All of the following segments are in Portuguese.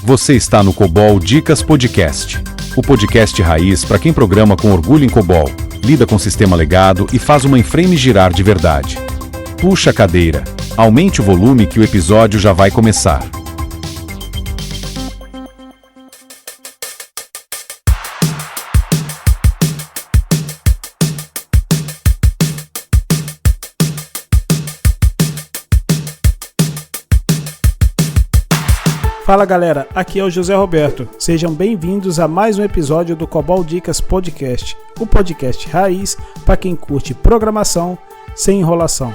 Você está no COBOL Dicas Podcast. O podcast raiz para quem programa com orgulho em COBOL, lida com sistema legado e faz uma mainframe girar de verdade. Puxa a cadeira, aumente o volume que o episódio já vai começar. Fala galera, aqui é o José Roberto. Sejam bem-vindos a mais um episódio do COBOL Dicas Podcast, o podcast raiz para quem curte programação sem enrolação.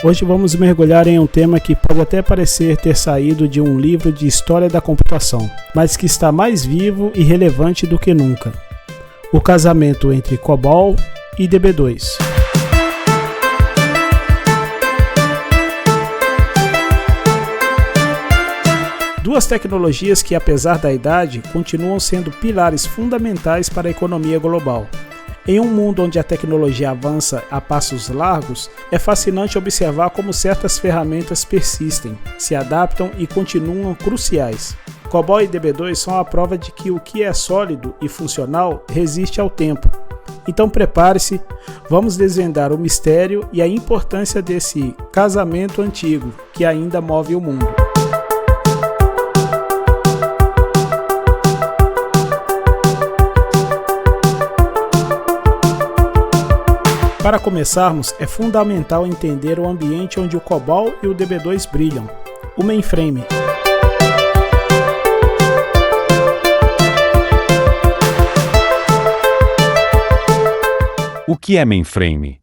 Hoje vamos mergulhar em um tema que pode até parecer ter saído de um livro de história da computação, mas que está mais vivo e relevante do que nunca. O casamento entre COBOL e DB2. Duas tecnologias que, apesar da idade, continuam sendo pilares fundamentais para a economia global. Em um mundo onde a tecnologia avança a passos largos, é fascinante observar como certas ferramentas persistem, se adaptam e continuam cruciais. COBOL e DB2 são a prova de que o que é sólido e funcional resiste ao tempo. Então prepare-se, vamos desvendar o mistério e a importância desse casamento antigo que ainda move o mundo. Para começarmos, é fundamental entender o ambiente onde o COBOL e o DB2 brilham, o mainframe. O que é mainframe?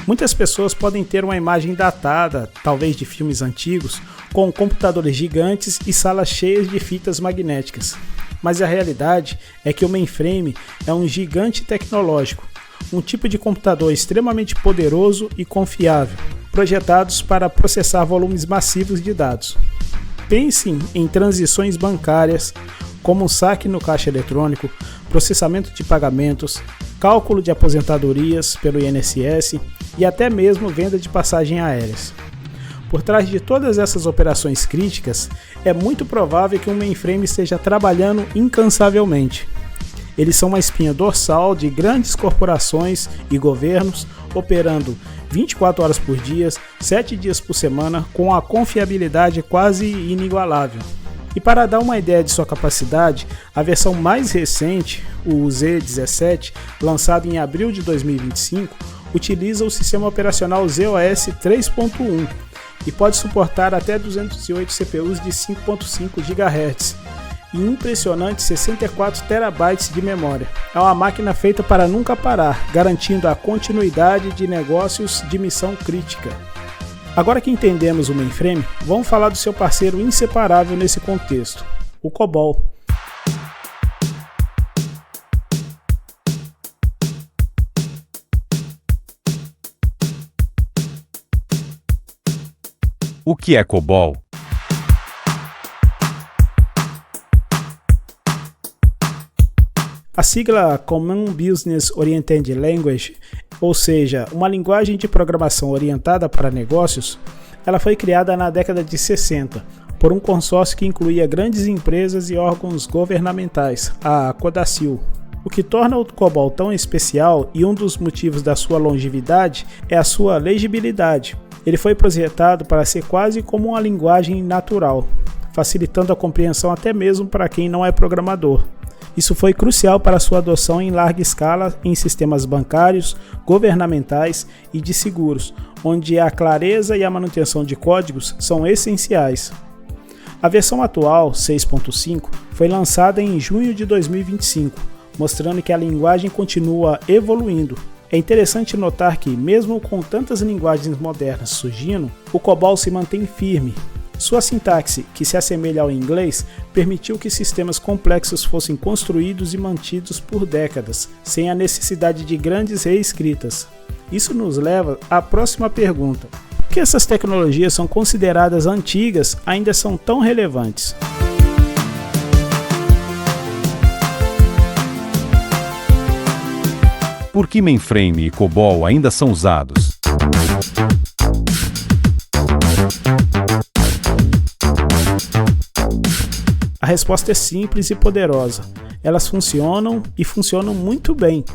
Muitas pessoas podem ter uma imagem datada, talvez de filmes antigos, com computadores gigantes e salas cheias de fitas magnéticas. Mas a realidade é que o mainframe é um gigante tecnológico, um tipo de computador extremamente poderoso e confiável, projetados para processar volumes massivos de dados. Pensem em transições bancárias, como saque no caixa eletrônico, processamento de pagamentos, cálculo de aposentadorias pelo INSS e até mesmo venda de passagens aéreas. Por trás de todas essas operações críticas, é muito provável que um mainframe esteja trabalhando incansavelmente. Eles são uma espinha dorsal de grandes corporações e governos operando 24 horas por dia, 7 dias por semana, com a confiabilidade quase inigualável. E para dar uma ideia de sua capacidade, a versão mais recente, o Z17, lançado em abril de 2025, utiliza o sistema operacional ZOS 3.1 e pode suportar até 208 CPUs de 5.5 GHz e impressionantes 64 TB de memória. É uma máquina feita para nunca parar, garantindo a continuidade de negócios de missão crítica. Agora que entendemos o mainframe, vamos falar do seu parceiro inseparável nesse contexto, o COBOL. O que é COBOL? A sigla Common Business Oriented Language, ou seja, uma linguagem de programação orientada para negócios, ela foi criada na década de 60 por um consórcio que incluía grandes empresas e órgãos governamentais, a Codacil. O que torna o COBOL tão especial e um dos motivos da sua longevidade é a sua legibilidade. Ele foi projetado para ser quase como uma linguagem natural, facilitando a compreensão até mesmo para quem não é programador. Isso foi crucial para sua adoção em larga escala em sistemas bancários, governamentais e de seguros, onde a clareza e a manutenção de códigos são essenciais. A versão atual, 6.5, foi lançada em junho de 2025, mostrando que a linguagem continua evoluindo. É interessante notar que, mesmo com tantas linguagens modernas surgindo, o COBOL se mantém firme. Sua sintaxe, que se assemelha ao inglês, permitiu que sistemas complexos fossem construídos e mantidos por décadas, sem a necessidade de grandes reescritas. Isso nos leva à próxima pergunta: que essas tecnologias são consideradas antigas ainda são tão relevantes? Por que mainframe e COBOL ainda são usados? A resposta é simples e poderosa. Elas funcionam e funcionam muito bem.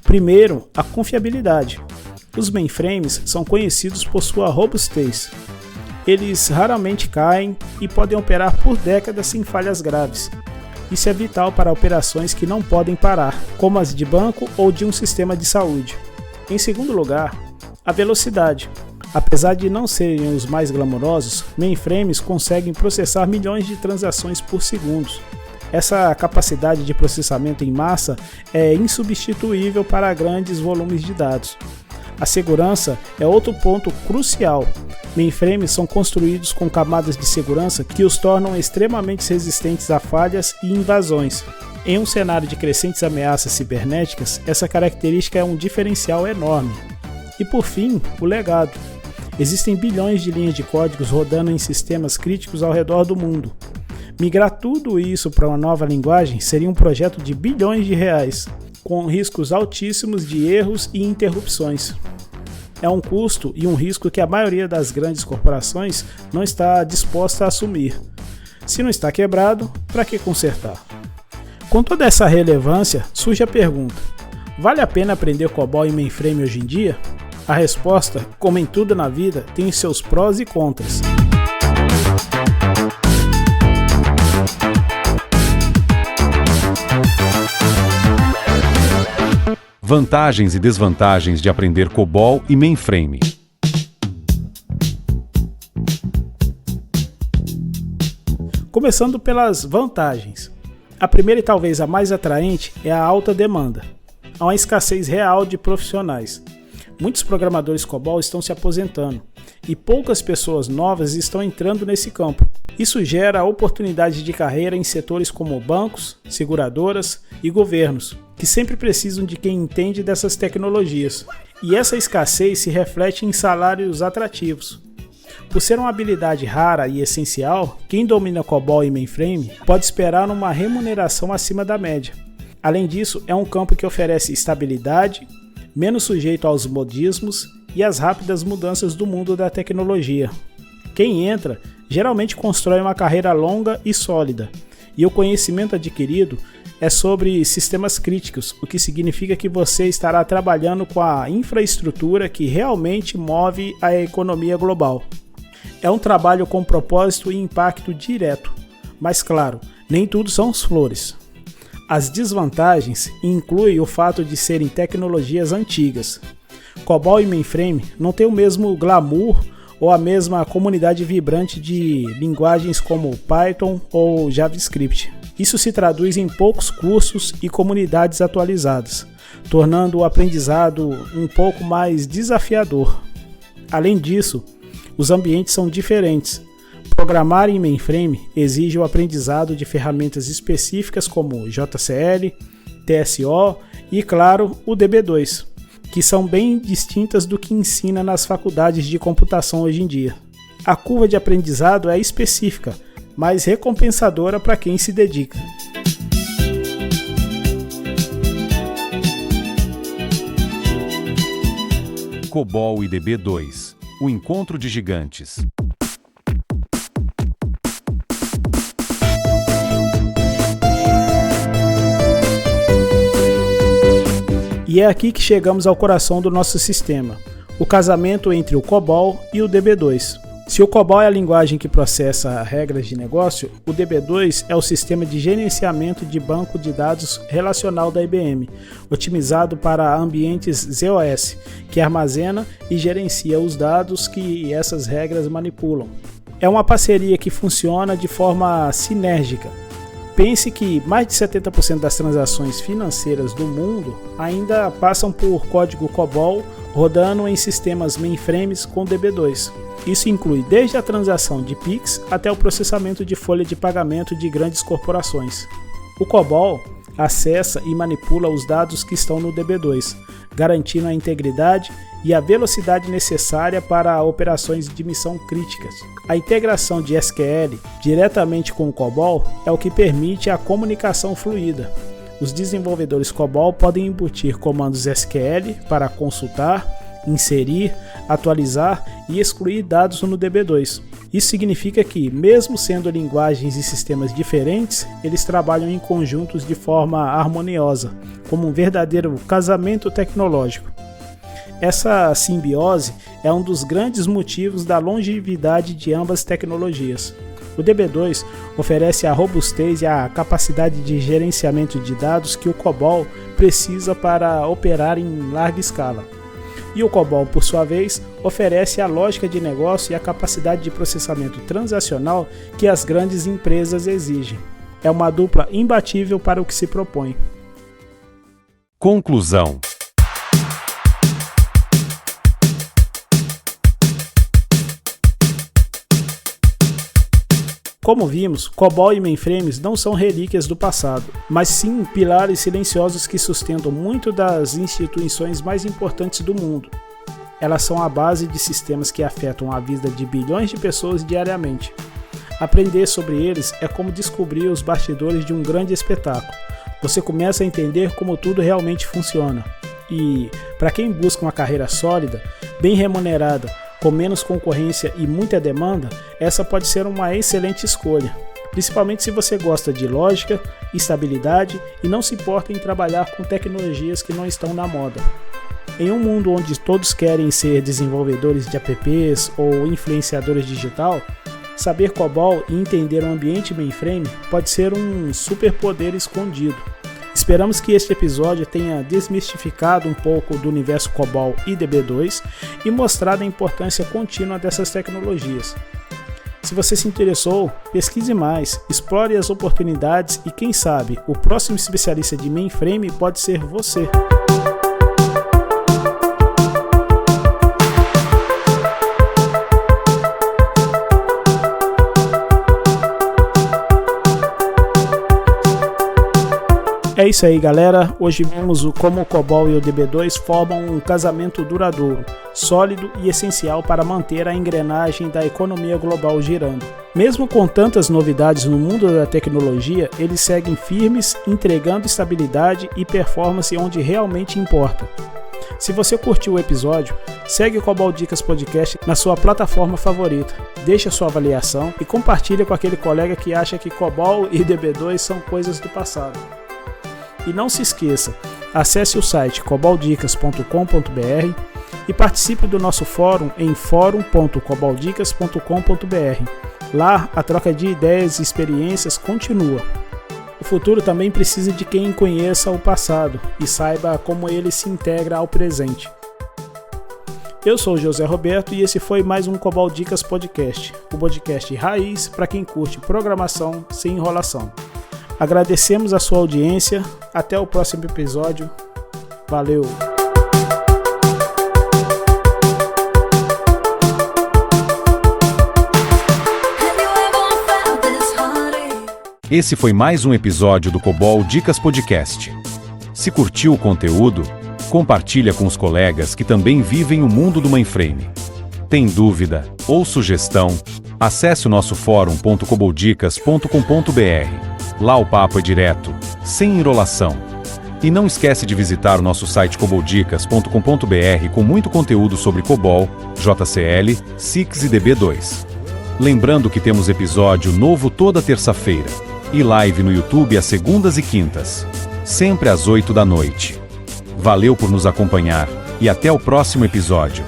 Primeiro, a confiabilidade. Os mainframes são conhecidos por sua robustez. Eles raramente caem e podem operar por décadas sem falhas graves. Isso é vital para operações que não podem parar, como as de banco ou de um sistema de saúde. Em segundo lugar, a velocidade. Apesar de não serem os mais glamourosos, mainframes conseguem processar milhões de transações por segundo. Essa capacidade de processamento em massa é insubstituível para grandes volumes de dados. A segurança é outro ponto crucial. Mainframes são construídos com camadas de segurança que os tornam extremamente resistentes a falhas e invasões. Em um cenário de crescentes ameaças cibernéticas, essa característica é um diferencial enorme. E por fim, o legado. Existem bilhões de linhas de códigos rodando em sistemas críticos ao redor do mundo. Migrar tudo isso para uma nova linguagem seria um projeto de bilhões de reais, com riscos altíssimos de erros e interrupções. É um custo e um risco que a maioria das grandes corporações não está disposta a assumir. Se não está quebrado, para que consertar? Com toda essa relevância, surge a pergunta: vale a pena aprender COBOL e mainframe hoje em dia? A resposta, como em tudo na vida, tem seus prós e contras. Vantagens e desvantagens de aprender COBOL e mainframe. Começando pelas vantagens. A primeira e talvez a mais atraente é a alta demanda. Há uma escassez real de profissionais. Muitos programadores COBOL estão se aposentando e poucas pessoas novas estão entrando nesse campo. Isso gera oportunidades de carreira em setores como bancos, seguradoras e governos, que sempre precisam de quem entende dessas tecnologias. E essa escassez se reflete em salários atrativos. Por ser uma habilidade rara e essencial, quem domina COBOL e mainframe pode esperar uma remuneração acima da média. Além disso, é um campo que oferece estabilidade, menos sujeito aos modismos e às rápidas mudanças do mundo da tecnologia. Quem entra geralmente constrói uma carreira longa e sólida, e o conhecimento adquirido é sobre sistemas críticos, o que significa que você estará trabalhando com a infraestrutura que realmente move a economia global. É um trabalho com propósito e impacto direto, mas claro, nem tudo são flores. As desvantagens incluem o fato de serem tecnologias antigas. COBOL e mainframe não têm o mesmo glamour ou a mesma comunidade vibrante de linguagens como Python ou JavaScript. Isso se traduz em poucos cursos e comunidades atualizadas, tornando o aprendizado um pouco mais desafiador. Além disso, os ambientes são diferentes. Programar em mainframe exige o aprendizado de ferramentas específicas como JCL, TSO e, claro, o DB2, que são bem distintas do que ensina nas faculdades de computação hoje em dia. A curva de aprendizado é específica, mas recompensadora para quem se dedica. COBOL e DB2, o encontro de gigantes. E é aqui que chegamos ao coração do nosso sistema, o casamento entre o COBOL e o DB2. Se o COBOL é a linguagem que processa regras de negócio, o DB2 é o sistema de gerenciamento de banco de dados relacional da IBM, otimizado para ambientes ZOS, que armazena e gerencia os dados que essas regras manipulam. É uma parceria que funciona de forma sinérgica. Pense que mais de 70% das transações financeiras do mundo ainda passam por código COBOL rodando em sistemas mainframes com DB2. Isso inclui desde a transação de Pix até o processamento de folha de pagamento de grandes corporações. O COBOL acessa e manipula os dados que estão no DB2, garantindo a integridade e a velocidade necessária para operações de missão críticas. A integração de SQL diretamente com o COBOL é o que permite a comunicação fluida. Os desenvolvedores COBOL podem embutir comandos SQL para consultar, inserir, atualizar e excluir dados no DB2. Isso significa que, mesmo sendo linguagens e sistemas diferentes, eles trabalham em conjuntos de forma harmoniosa, como um verdadeiro casamento tecnológico. Essa simbiose é um dos grandes motivos da longevidade de ambas tecnologias. O DB2 oferece a robustez e a capacidade de gerenciamento de dados que o COBOL precisa para operar em larga escala. E o COBOL, por sua vez, oferece a lógica de negócio e a capacidade de processamento transacional que as grandes empresas exigem. É uma dupla imbatível para o que se propõe. Conclusão. Como vimos, COBOL e mainframes não são relíquias do passado, mas sim pilares silenciosos que sustentam muito das instituições mais importantes do mundo. Elas são a base de sistemas que afetam a vida de bilhões de pessoas diariamente. Aprender sobre eles é como descobrir os bastidores de um grande espetáculo. Você começa a entender como tudo realmente funciona. E, para quem busca uma carreira sólida, bem remunerada, com menos concorrência e muita demanda, essa pode ser uma excelente escolha, principalmente se você gosta de lógica, estabilidade e não se importa em trabalhar com tecnologias que não estão na moda. Em um mundo onde todos querem ser desenvolvedores de apps ou influenciadores digital, saber COBOL e entender o ambiente mainframe pode ser um superpoder escondido. Esperamos que este episódio tenha desmistificado um pouco do universo COBOL e DB2 e mostrado a importância contínua dessas tecnologias. Se você se interessou, pesquise mais, explore as oportunidades e quem sabe, o próximo especialista de mainframe pode ser você. É isso aí, galera. Hoje vimos como o COBOL e o DB2 formam um casamento duradouro, sólido e essencial para manter a engrenagem da economia global girando. Mesmo com tantas novidades no mundo da tecnologia, eles seguem firmes, entregando estabilidade e performance onde realmente importa. Se você curtiu o episódio, segue o COBOL Dicas Podcast na sua plataforma favorita, deixe a sua avaliação e compartilhe com aquele colega que acha que COBOL e DB2 são coisas do passado. E não se esqueça, acesse o site coboldicas.com.br e participe do nosso fórum em forum.coboldicas.com.br. Lá, a troca de ideias e experiências continua. O futuro também precisa de quem conheça o passado e saiba como ele se integra ao presente. Eu sou o José Roberto e esse foi mais um COBOL Dicas Podcast, o podcast raiz para quem curte programação sem enrolação. Agradecemos a sua audiência, até o próximo episódio, valeu! Esse foi mais um episódio do COBOL Dicas Podcast. Se curtiu o conteúdo, compartilha com os colegas que também vivem o mundo do mainframe. Tem dúvida ou sugestão? Acesse o nosso forum.coboldicas.com.br. Lá o papo é direto, sem enrolação. E não esquece de visitar o nosso site coboldicas.com.br com muito conteúdo sobre COBOL, JCL, CIX e DB2. Lembrando que temos episódio novo toda terça-feira e live no YouTube às segundas e quintas, sempre às 8 da noite. Valeu por nos acompanhar e até o próximo episódio.